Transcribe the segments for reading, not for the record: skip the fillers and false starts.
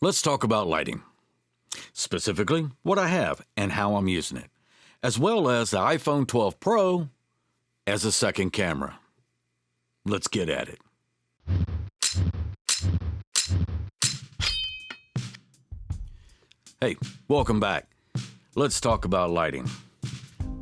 Let's talk about lighting, specifically what I have and how I'm using it, as well as the iPhone 12 Pro as a second camera. Let's get at it. Hey, welcome back. Let's talk about lighting.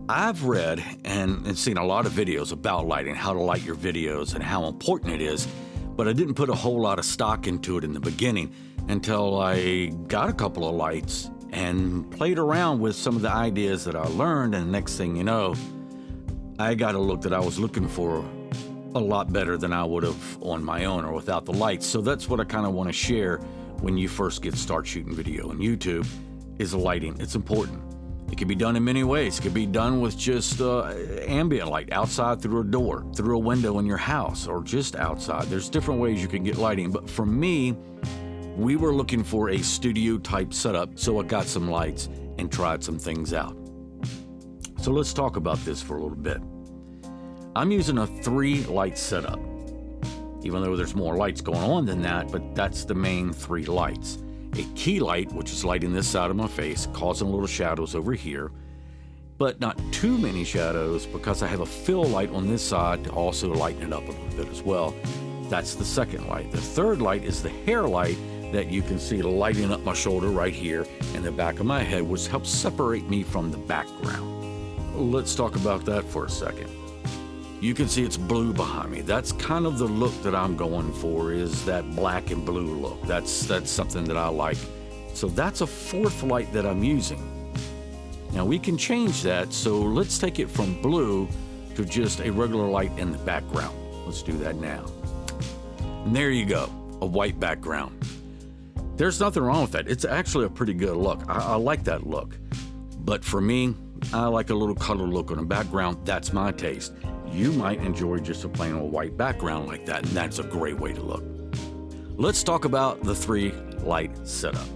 I've read and seen a lot of videos about lighting, how to light your videos and how important it is, but I didn't put a whole lot of stock into it in the beginning until I got a couple of lights and played around with some of the ideas that I learned, and next thing you know, I got a look that I was looking for a lot better than I would have on my own or without the lights. So that's what I kind of want to share when you first start shooting video on YouTube, is the lighting. It's important. It can be done in many ways. It can be done with just ambient light outside through a door, through a window in your house, or just outside. There's different ways you can get lighting. But for me, we were looking for a studio type setup, so I got some lights and tried some things out. So let's talk about this for a little bit. I'm using a 3-light setup, even though there's more lights going on than that, but that's the main 3 lights. A key light, which is lighting this side of my face, causing little shadows over here, but not too many shadows because I have a fill light on this side to also lighten it up a little bit as well. That's the second light. The third light is the hair light that you can see lighting up my shoulder right here and the back of my head, which helps separate me from the background. Let's talk about that for a second. You can see it's blue behind me. That's kind of the look that I'm going for, is that black and blue look. That's something that I like. So that's a 4th light that I'm using. Now we can change that, so let's take it from blue to just a regular light in the background. Let's do that now. And there you go, a white background. There's nothing wrong with that. It's actually a pretty good look. I like that look. But for me, I like a little color look on the background. That's my taste. You might enjoy just a plain old white background like that, and that's a great way to look. Let's talk about the 3-light setup.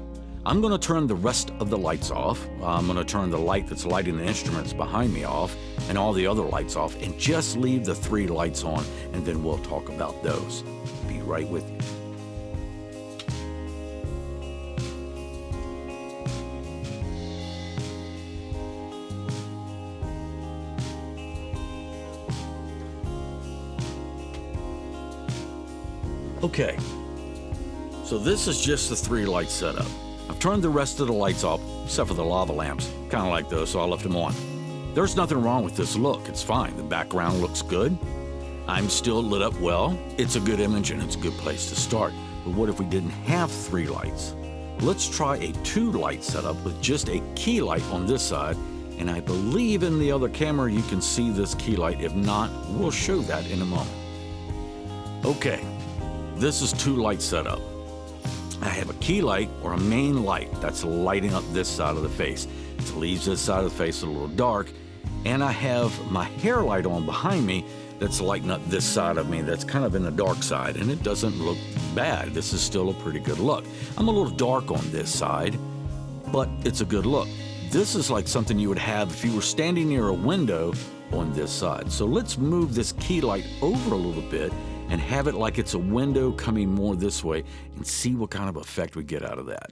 I'm going to turn the rest of the lights off. I'm going to turn the light that's lighting the instruments behind me off and all the other lights off, and just leave the 3 lights on, and then we'll talk about those. Be right with you. Okay, so this is just the 3-light setup. I've turned the rest of the lights off, except for the lava lamps. Kind of like those, so I left them on. There's nothing wrong with this look. It's fine. The background looks good. I'm still lit up well. It's a good image, and it's a good place to start. But what if we didn't have 3 lights? Let's try a 2-light setup with just a key light on this side, and I believe in the other camera you can see this key light. If not, we'll show that in a moment. Okay. This is 2-light setup. I have a key light or a main light that's lighting up this side of the face. It leaves this side of the face a little dark. And I have my hair light on behind me that's lighting up this side of me that's kind of in the dark side, and it doesn't look bad. This is still a pretty good look. I'm a little dark on this side, but it's a good look. This is like something you would have if you were standing near a window on this side. So let's move this key light over a little bit and have it like it's a window coming more this way, and see what kind of effect we get out of that.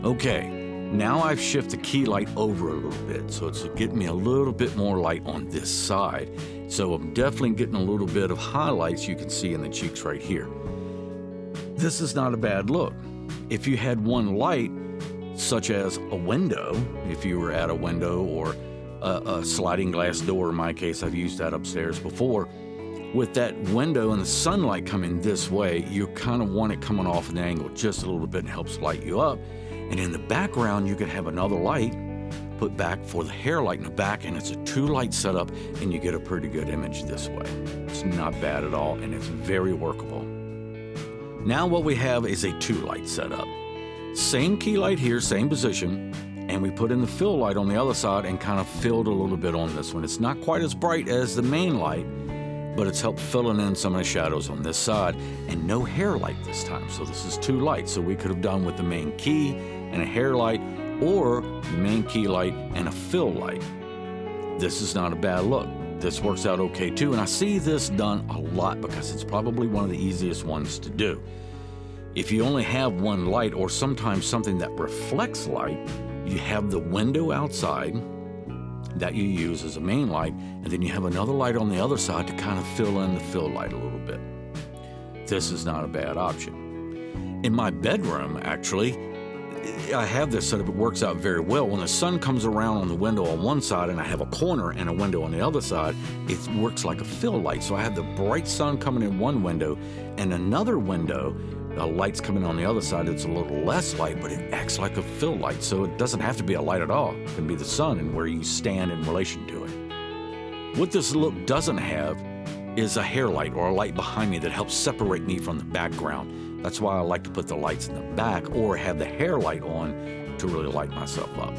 Okay, now I've shifted the key light over a little bit, so it's getting me a little bit more light on this side. So I'm definitely getting a little bit of highlights you can see in the cheeks right here. This is not a bad look. If you had one light, such as a window, if you were at a window, or a sliding glass door, in my case, I've used that upstairs before, with that window and the sunlight coming this way, you kind of want it coming off an angle just a little bit, and helps light you up. And in the background, you could have another light put back for the hair light in the back, and it's a 2-light setup, and you get a pretty good image this way. It's not bad at all, and it's very workable. Now what we have is a 2-light setup. Same key light here, same position, and we put in the fill light on the other side and kind of filled a little bit on this one. It's not quite as bright as the main light, but it's helped filling in some of the shadows on this side, and no hair light this time. So this is 2 lights. So we could have done with the main key and a hair light, or the main key light and a fill light. this is not a bad look. This works out okay too, and I see this done a lot because it's probably one of the easiest ones to do. If you only have one light, or sometimes something that reflects light, you have the window outside that you use as a main light, and then you have another light on the other side to kind of fill in the fill light a little bit. This is not a bad option. In my bedroom, actually, I have this set up. It works out very well. When the sun comes around on the window on one side and I have a corner and a window on the other side, it works like a fill light. So I have the bright sun coming in one window and another window, the light's coming on the other side. It's a little less light, but it acts like a fill light. So it doesn't have to be a light at all. It can be the sun and where you stand in relation to it. What this look doesn't have is a hair light or a light behind me that helps separate me from the background. That's why I like to put the lights in the back or have the hair light on to really light myself up.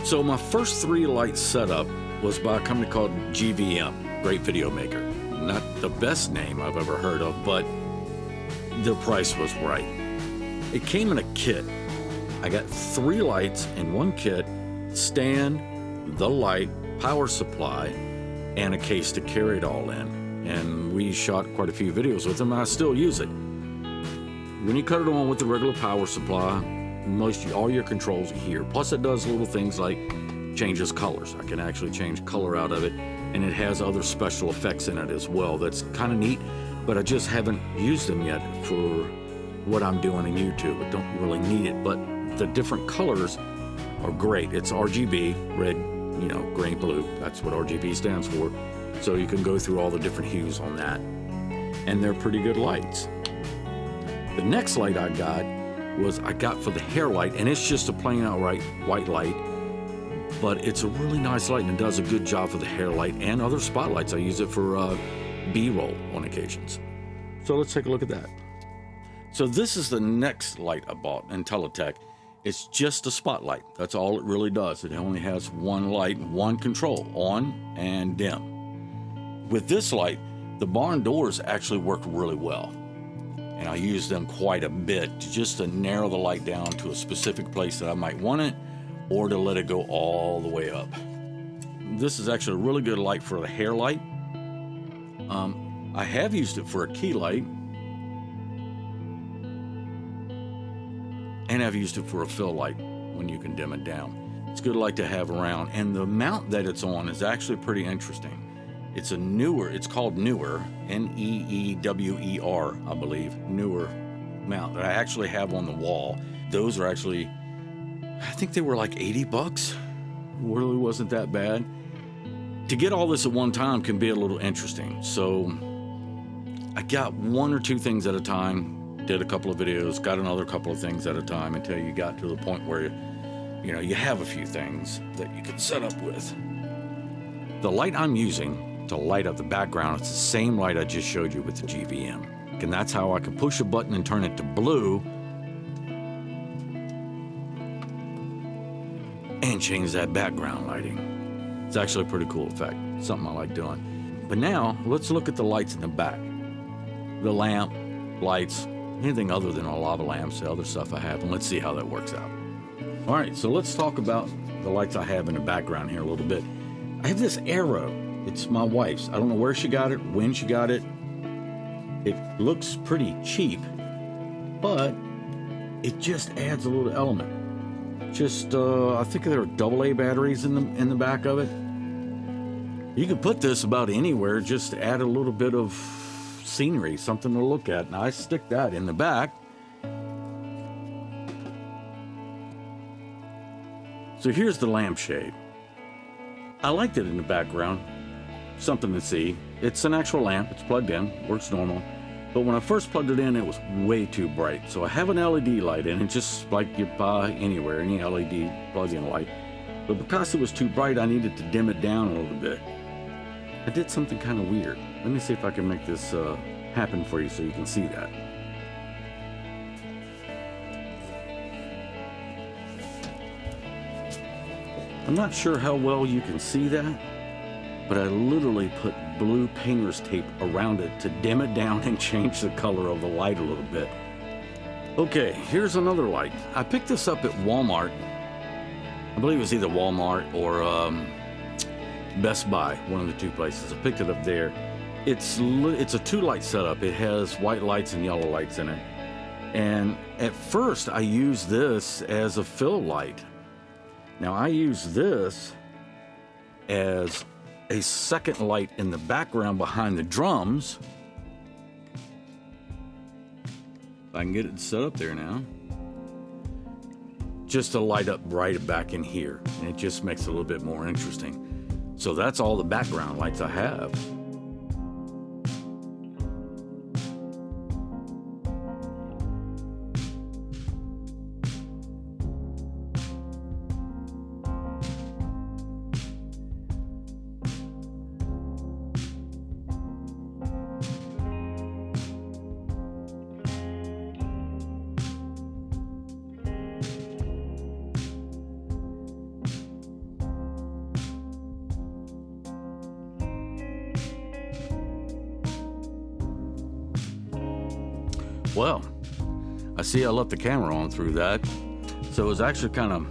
So my first 3 light setup was by a company called Geva, great video maker. Not the best name I've ever heard of, but the price was right. It came in a kit. I got 3 lights in one kit, stand, the light, power supply, and a case to carry it all in. And we shot quite a few videos with them, and I still use it. When you cut it on with the regular power supply, all your controls are here. Plus it does little things like changes colors. I can actually change color out of it, and it has other special effects in it as well. That's kind of neat, but I just haven't used them yet for what I'm doing in YouTube. I don't really need it, but the different colors are great. It's RGB, red, green, blue. That's what RGB stands for. So you can go through all the different hues on that. And they're pretty good lights. The next light I got for the hair light, and it's just a plain outright white light, but it's a really nice light and it does a good job for the hair light and other spotlights. I use it for B-roll on occasions. So let's take a look at that. So this is the next light I bought in Teletech. It's just a spotlight. That's all it really does. It only has one light, one control, on and dim. With this light, the barn doors actually work really well. And I use them quite a bit just to narrow the light down to a specific place that I might want it, or to let it go all the way up. This is actually a really good light for the hair light. I have used it for a key light, and I've used it for a fill light when you can dim it down. It's a good light to have around, and the mount that it's on is actually pretty interesting. It's called Newer, Neewer, I believe, Newer mount that I actually have on the wall. Those are actually, I think they were like $80. Really wasn't that bad. To get all this at one time can be a little interesting. So I got 1 or 2 things at a time, did a couple of videos, got another couple of things at a time until you got to the point where you have a few things that you can set up with. The light I'm using to light up the background, it's the same light I just showed you with the GVM. And that's how I can push a button and turn it to blue and change that background lighting. It's actually a pretty cool effect, something I like doing. But now, let's look at the lights in the back. The lamp, lights, anything other than a lava lamps, the other stuff I have, and let's see how that works out. All right, so let's talk about the lights I have in the background here a little bit. I have this arrow. It's my wife's. I don't know where she got it, when she got it. It looks pretty cheap, but it just adds a little element. I think there are AA batteries in the back of it. You could put this about anywhere, just to add a little bit of scenery, something to look at. And I stick that in the back. So here's the lampshade. I liked it in the background. Something to see. It's an actual lamp. It's plugged in. Works normal. But when I first plugged it in, it was way too bright. So I have an LED light in it, just like you buy anywhere, any LED plug-in light. But because it was too bright, I needed to dim it down a little bit. I did something kind of weird. Let me see if I can make this happen for you so you can see that. I'm not sure how well you can see that, but I literally put blue painter's tape around it to dim it down and change the color of the light a little bit. Okay, here's another light. I picked this up at Walmart. I believe it was either Walmart or Best Buy, one of the two places. I picked it up there. It's a 2-light setup. It has white lights and yellow lights in it. And at first, I used this as a fill light. Now, I use this as a second light in the background behind the drums. If I can get it set up there now. Just to light up right back in here. And it just makes it a little bit more interesting. So that's all the background lights I have. Well, I see I left the camera on through that, so it was actually kind of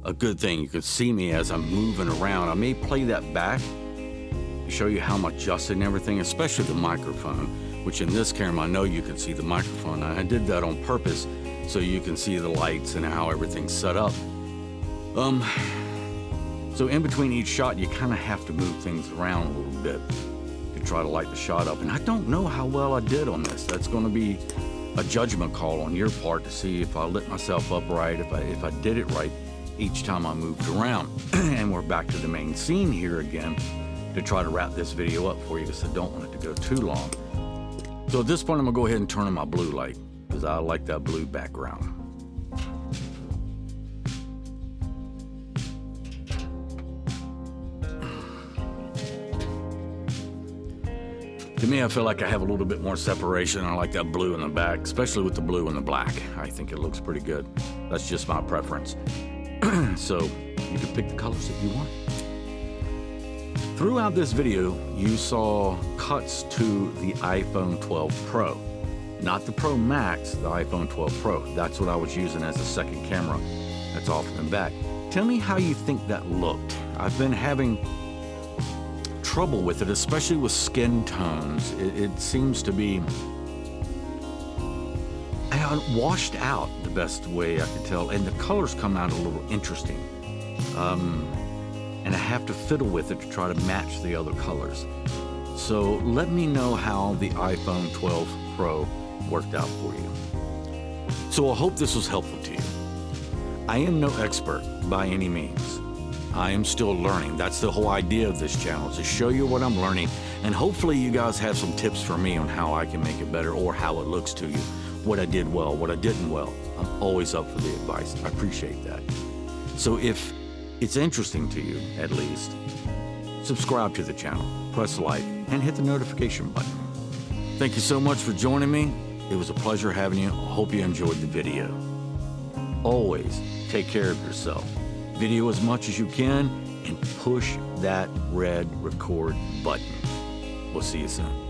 a good thing. You could see me as I'm moving around. I may play that back to show you how I'm adjusting everything, especially the microphone, which in this camera I know you can see the microphone. I did that on purpose so you can see the lights and how everything's set up. So in between each shot, you kind of have to move things around a little bit to try to light the shot up. And I don't know how well I did on this. That's going to be a judgment call on your part to see if I lit myself up right, if I did it right each time I moved around. And we're back to the main scene here again to try to wrap this video up for you because I don't want it to go too long. So at this point, I'm going to go ahead and turn on my blue light because I like that blue background. To me, I feel like I have a little bit more separation. I like that blue in the back, especially with the blue and the black. I think it looks pretty good. That's just my preference. So you can pick the colors that you want. Throughout this video, you saw cuts to the iPhone 12 Pro. Not the Pro Max, the iPhone 12 Pro. That's what I was using as a second camera. That's off in the back. Tell me how you think that looked. I've been having trouble with it, especially with skin tones. It seems to be washed out the best way I could tell, and the colors come out a little interesting. And I have to fiddle with it to try to match the other colors. So let me know how the iPhone 12 Pro worked out for you. So I hope this was helpful to you. I am no expert by any means. I am still learning. That's the whole idea of this channel, is to show you what I'm learning, and hopefully you guys have some tips for me on how I can make it better or how it looks to you, what I did well, what I didn't well. I'm always up for the advice. I appreciate that. So if it's interesting to you, at least, subscribe to the channel, press like, and hit the notification button. Thank you so much for joining me. It was a pleasure having you. I hope you enjoyed the video. Always take care of yourself. Video as much as you can and push that red record button. We'll see you soon.